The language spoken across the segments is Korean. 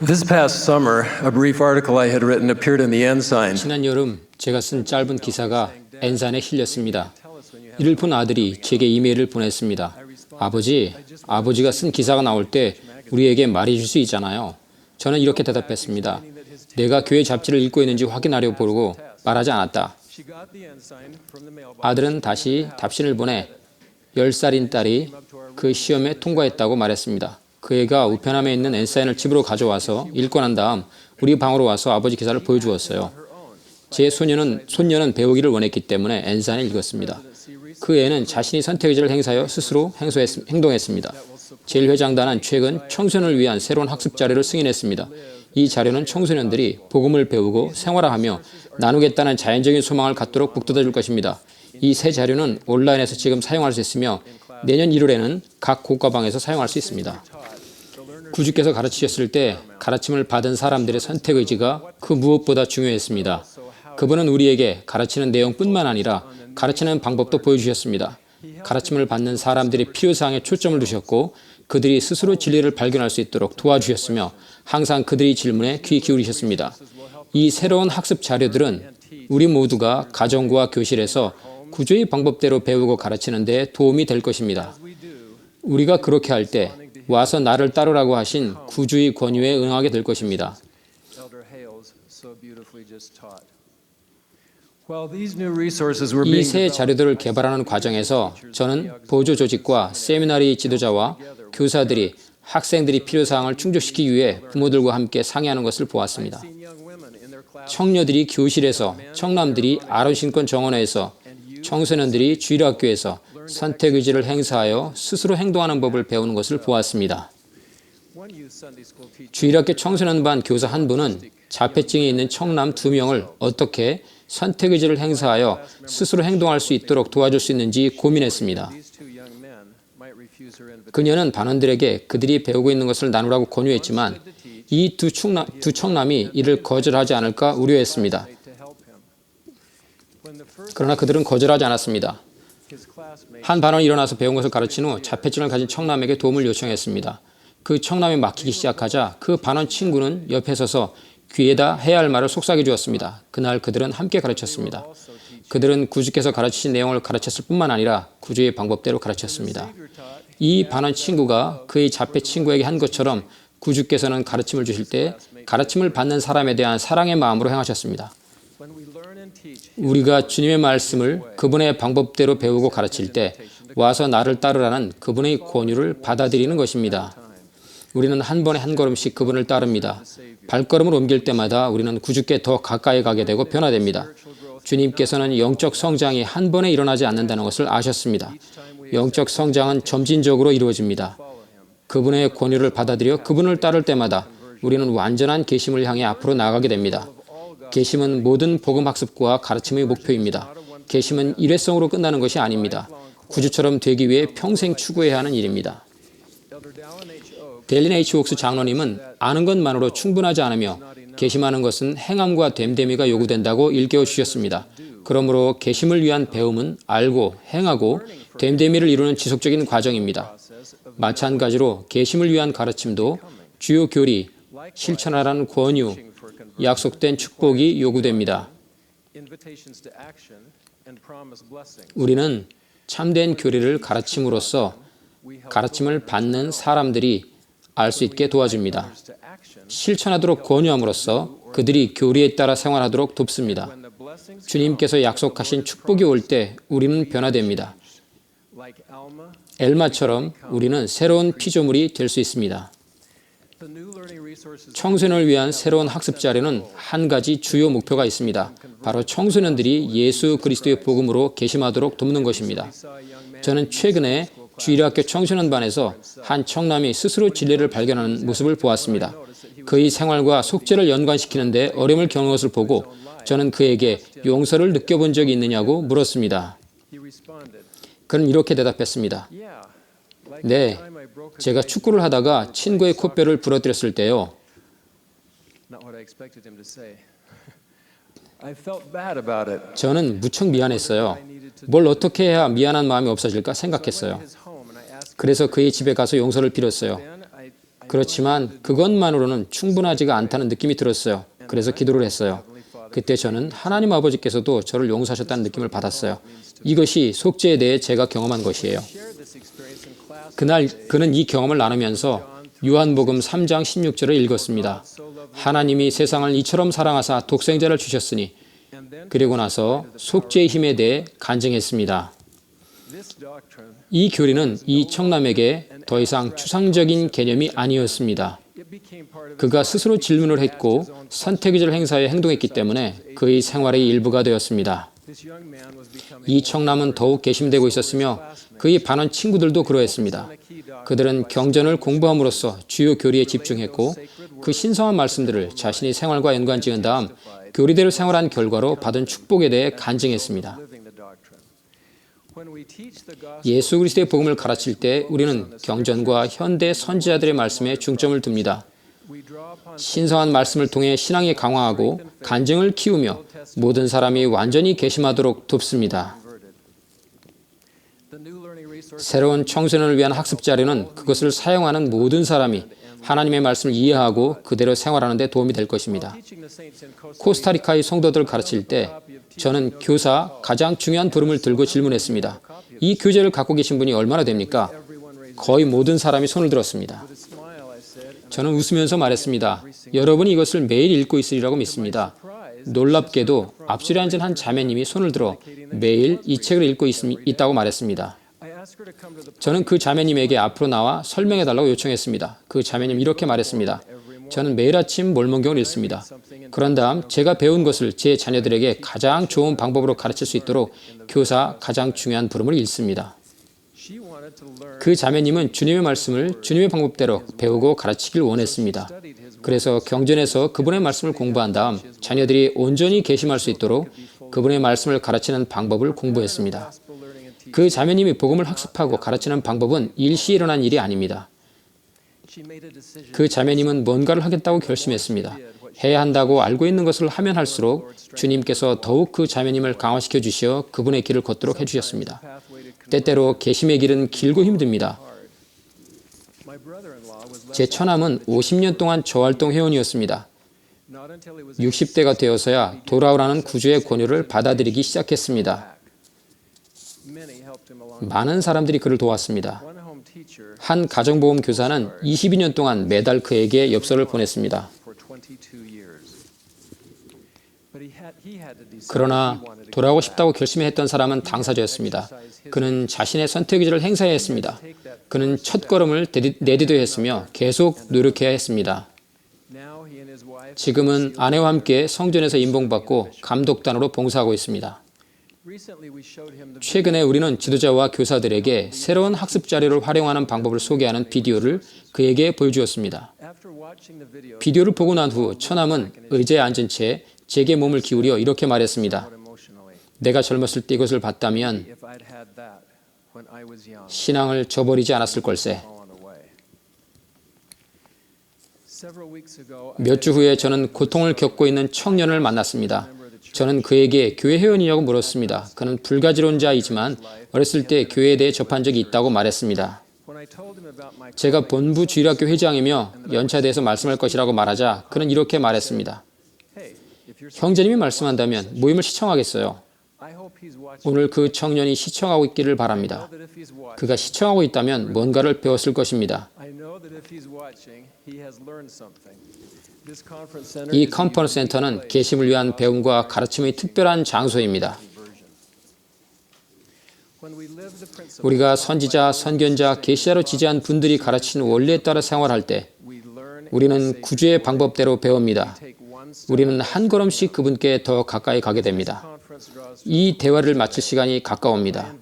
This past summer, a brief article I had written appeared in the Ensign. 지난 여름 제가 쓴 짧은 기사가 엔산에 실렸습니다. 이를 본 아들이 제게 이메일을 보냈습니다. 아버지가 쓴 기사가 나올 때 우리에게 말해줄 수 있잖아요. 저는 이렇게 대답했습니다. 내가 교회 잡지를 읽고 있는지 확인하려고 보고 말하지 않았다. 아들은 다시 답신을 보내 10살인 딸이 그 시험에 통과했다고 말했습니다. 그 애가 우편함에 있는 엔사인을 집으로 가져와서 읽고 난 다음 우리 방으로 와서 아버지 기사를 보여주었어요. 제 손녀는 배우기를 원했기 때문에 엔사인을 읽었습니다. 그 애는 자신이 선택의지를 행사하여 스스로 행동했습니다. 제1회장단은 최근 청소년을 위한 새로운 학습 자료를 승인했습니다. 이 자료는 청소년들이 복음을 배우고 생활화하며 나누겠다는 자연적인 소망을 갖도록 북돋아줄 것입니다. 이 새 자료는 온라인에서 지금 사용할 수 있으며 내년 1월에는 각 고가방에서 사용할 수 있습니다. 구주께서 가르치셨을 때 가르침을 받은 사람들의 선택의지가 그 무엇보다 중요했습니다. 그분은 우리에게 가르치는 내용뿐만 아니라 가르치는 방법도 보여주셨습니다. 가르침을 받는 사람들의 필요사항에 초점을 두셨고 그들이 스스로 진리를 발견할 수 있도록 도와주셨으며 항상 그들의 질문에 귀 기울이셨습니다. 이 새로운 학습 자료들은 우리 모두가 가정과 교실에서 구주의 방법대로 배우고 가르치는 데 도움이 될 것입니다. 우리가 그렇게 할 때 와서 나를 따르라고 하신 구주의 권유에 응하게 될 것입니다. 이 새 자료들을 개발하는 과정에서 저는 보조 조직과 세미나리 지도자와 교사들이 학생들이 필요사항을 충족시키기 위해 부모들과 함께 상의하는 것을 보았습니다. 청녀들이 교실에서, 청남들이 아론신권 정원에서, 청소년들이 주일학교에서 선택의지를 행사하여 스스로 행동하는 법을 배우는 것을 보았습니다. 주일학교 청소년반 교사 한 분은 자폐증이 있는 청남 2명을 어떻게 선택의지를 행사하여 스스로 행동할 수 있도록 도와줄 수 있는지 고민했습니다. 그녀는 반원들에게 그들이 배우고 있는 것을 나누라고 권유했지만 이 두 청남이 이를 거절하지 않을까 우려했습니다. 그러나 그들은 거절하지 않았습니다. 한 반원이 일어나서 배운 것을 가르친 후 자폐증을 가진 청남에게 도움을 요청했습니다. 그 청남이 막히기 시작하자 그 반원 친구는 옆에 서서 귀에다 해야 할 말을 속삭여 주었습니다. 그날 그들은 함께 가르쳤습니다. 그들은 구주께서 가르치신 내용을 가르쳤을 뿐만 아니라 구주의 방법대로 가르쳤습니다. 이 반원 친구가 그의 자폐 친구에게 한 것처럼 구주께서는 가르침을 주실 때 가르침을 받는 사람에 대한 사랑의 마음으로 행하셨습니다. 우리가 주님의 말씀을 그분의 방법대로 배우고 가르칠 때 와서 나를 따르라는 그분의 권유를 받아들이는 것입니다. 우리는 한 번에 한 걸음씩 그분을 따릅니다. 발걸음을 옮길 때마다 우리는 구주께 더 가까이 가게 되고 변화됩니다. 주님께서는 영적 성장이 한 번에 일어나지 않는다는 것을 아셨습니다. 영적 성장은 점진적으로 이루어집니다. 그분의 권유를 받아들여 그분을 따를 때마다 우리는 완전한 계심을 향해 앞으로 나아가게 됩니다. 계심은 모든 복음 학습과 가르침의 목표입니다. 계심은 일회성으로 끝나는 것이 아닙니다. 구주처럼 되기 위해 평생 추구해야 하는 일입니다. 델린 H. 옥스 장로님은 아는 것만으로 충분하지 않으며 계심하는 것은 행함과 됨됨이가 요구된다고 일깨워 주셨습니다. 그러므로 계심을 위한 배움은 알고 행하고 됨됨이를 이루는 지속적인 과정입니다. 마찬가지로 계심을 위한 가르침도 주요 교리, 실천하라는 권유, 약속된 축복이 요구됩니다. 우리는 참된 교리를 가르침으로써 가르침을 받는 사람들이 알 수 있게 도와줍니다. 실천하도록 권유함으로써 그들이 교리에 따라 생활하도록 돕습니다. 주님께서 약속하신 축복이 올 때 우리는 변화됩니다. 엘마처럼 우리는 새로운 피조물이 될 수 있습니다. 청소년을 위한 새로운 학습 자료는 한 가지 주요 목표가 있습니다. 바로 청소년들이 예수 그리스도의 복음으로 계심하도록 돕는 것입니다. 저는 최근에 주일학교 청소년반에서 한 청남이 스스로 진리를 발견하는 모습을 보았습니다. 그의 생활과 속죄를 연관시키는데 어려움을 겪는 것을 보고 저는 그에게 용서를 느껴본 적이 있느냐고 물었습니다. 그는 이렇게 대답했습니다. 네, 제가 축구를 하다가 친구의 코뼈를 부러뜨렸을 때요. 저는 무척 미안했어요. 뭘 어떻게 해야 미안한 마음이 없어질까 생각했어요. 그래서 그의 집에 가서 용서를 빌었어요. 그렇지만 그것만으로는 충분하지가 않다는 느낌이 들었어요. 그래서 기도를 했어요. 그때 저는 하나님 아버지께서도 저를 용서하셨다는 느낌을 받았어요. 이것이 속죄에 대해 제가 경험한 것이에요. 그날 그는 이 경험을 나누면서 요한복음 3장 16절을 읽었습니다. 하나님이 세상을 이처럼 사랑하사 독생자를 주셨으니 그리고 나서 속죄의 힘에 대해 간증했습니다. 이 교리는 이 청남에게 더 이상 추상적인 개념이 아니었습니다. 그가 스스로 질문을 했고 선택의지를 행사해 행동했기 때문에 그의 생활의 일부가 되었습니다. 이 청남은 더욱 개심되고 있었으며 그의 반원 친구들도 그러했습니다. 그들은 경전을 공부함으로써 주요 교리에 집중했고 그 신성한 말씀들을 자신의 생활과 연관지은 다음 교리대로 생활한 결과로 받은 축복에 대해 간증했습니다. 예수 그리스도의 복음을 가르칠 때 우리는 경전과 현대 선지자들의 말씀에 중점을 둡니다. 신성한 말씀을 통해 신앙이 강화하고 간증을 키우며 모든 사람이 완전히 개심하도록 돕습니다. 새로운 청소년을 위한 학습 자료는 그것을 사용하는 모든 사람이 하나님의 말씀을 이해하고 그대로 생활하는 데 도움이 될 것입니다. 코스타리카의 성도들을 가르칠 때 저는 교사 가장 중요한 부름을 들고 질문했습니다. 이 교재를 갖고 계신 분이 얼마나 됩니까? 거의 모든 사람이 손을 들었습니다. 저는 웃으면서 말했습니다. 여러분이 이것을 매일 읽고 있으리라고 믿습니다. 놀랍게도 앞줄에 앉은 한 자매님이 손을 들어 매일 이 책을 읽고 있다고 말했습니다. 저는 그 자매님에게 앞으로 나와 설명해달라고 요청했습니다. 그 자매님 이렇게 말했습니다. 저는 매일 아침 몰몬경을 읽습니다. 그런 다음 제가 배운 것을 제 자녀들에게 가장 좋은 방법으로 가르칠 수 있도록 교사 가장 중요한 부름을 읽습니다. 그 자매님은 주님의 말씀을 주님의 방법대로 배우고 가르치길 원했습니다. 그래서 경전에서 그분의 말씀을 공부한 다음 자녀들이 온전히 개심할 수 있도록 그분의 말씀을 가르치는 방법을 공부했습니다. 그 자매님이 복음을 학습하고 가르치는 방법은 일시에 일어난 일이 아닙니다. 그 자매님은 뭔가를 하겠다고 결심했습니다. 해야 한다고 알고 있는 것을 하면 할수록 주님께서 더욱 그 자매님을 강화시켜 주시어 그분의 길을 걷도록 해주셨습니다. 때때로 개심의 길은 길고 힘듭니다. 제 처남은 50년 동안 저활동 회원이었습니다. 60대가 되어서야 돌아오라는 구주의 권유를 받아들이기 시작했습니다. 많은 사람들이 그를 도왔습니다. 한 가정보험 교사는 22년 동안 매달 그에게 엽서를 보냈습니다. 그러나 돌아오고 싶다고 결심했던 사람은 당사자였습니다. 그는 자신의 선택의지를 행사해야 했습니다. 그는 첫걸음을 내디뎌야 했으며 계속 노력해야 했습니다. 지금은 아내와 함께 성전에서 임봉받고 감독단으로 봉사하고 있습니다. 최근에 우리는 지도자와 교사들에게 새로운 학습 자료를 활용하는 방법을 소개하는 비디오를 그에게 보여주었습니다. 비디오를 보고 난 후 처남은 의자에 앉은 채 제게 몸을 기울여 이렇게 말했습니다. 내가 젊었을 때 이것을 봤다면 신앙을 저버리지 않았을 걸세. 몇 주 후에 저는 고통을 겪고 있는 청년을 만났습니다. 저는 그에게 교회 회원이냐고 물었습니다. 그는 불가지론자이지만 어렸을 때 교회에 대해 접한 적이 있다고 말했습니다. 제가 본부 주일학교 회장이며 연차에 대해서 말씀할 것이라고 말하자 그는 이렇게 말했습니다. 형제님이 말씀한다면 모임을 시청하겠어요. 오늘 그 청년이 시청하고 있기를 바랍니다. 그가 시청하고 있다면 뭔가를 배웠을 것입니다. 이 컨퍼런스 센터는 계심을 위한 배움과 가르침의 특별한 장소입니다. 우리가 선지자, 선견자, 계시자로 지지한 분들이 가르친 원리에 따라 생활할 때 우리는 구주의 방법대로 배웁니다. 우리는 한 걸음씩 그분께 더 가까이 가게 됩니다. 이 대화를 마칠 시간이 가까웁니다.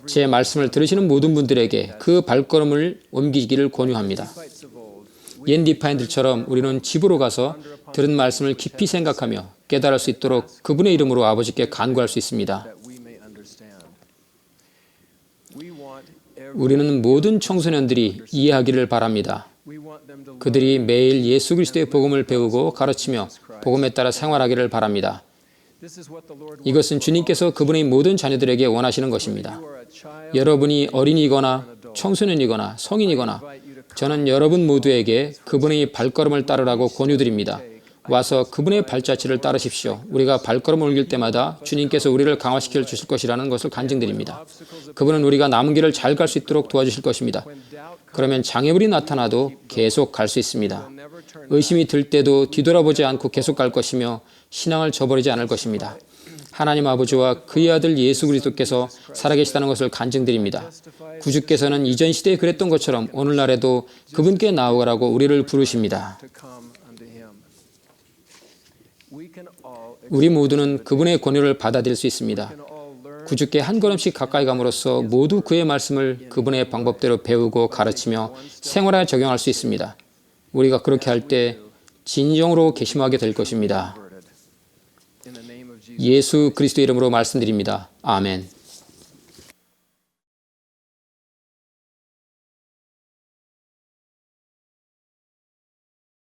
제 말씀을 들으시는 모든 분들에게 그 발걸음을 옮기기를 권유합니다. 옛 리파인들처럼 우리는 집으로 가서 들은 말씀을 깊이 생각하며 깨달을 수 있도록 그분의 이름으로 아버지께 간구할 수 있습니다. 우리는 모든 청소년들이 이해하기를 바랍니다. 그들이 매일 예수 그리스도의 복음을 배우고 가르치며 복음에 따라 생활하기를 바랍니다. 이것은 주님께서 그분의 모든 자녀들에게 원하시는 것입니다. 여러분이 어린이거나 청소년이거나 성인이거나 저는 여러분 모두에게 그분의 발걸음을 따르라고 권유드립니다. 와서 그분의 발자취를 따르십시오. 우리가 발걸음을 옮길 때마다 주님께서 우리를 강화시켜 주실 것이라는 것을 간증드립니다. 그분은 우리가 남은 길을 잘 갈 수 있도록 도와주실 것입니다. 그러면 장애물이 나타나도 계속 갈 수 있습니다. 의심이 들 때도 뒤돌아보지 않고 계속 갈 것이며 신앙을 저버리지 않을 것입니다. 하나님 아버지와 그의 아들 예수 그리스도께서 살아계시다는 것을 간증드립니다. 구주께서는 이전 시대에 그랬던 것처럼 오늘날에도 그분께 나오라고 우리를 부르십니다. 우리 모두는 그분의 권유를 받아들일 수 있습니다. 구주께 한 걸음씩 가까이 감으로써 모두 그의 말씀을 그분의 방법대로 배우고 가르치며 생활에 적용할 수 있습니다. 우리가 그렇게 할 때 진정으로 괘씸하게 될 것입니다. 예수 그리스도 이름으로 말씀드립니다. 아멘.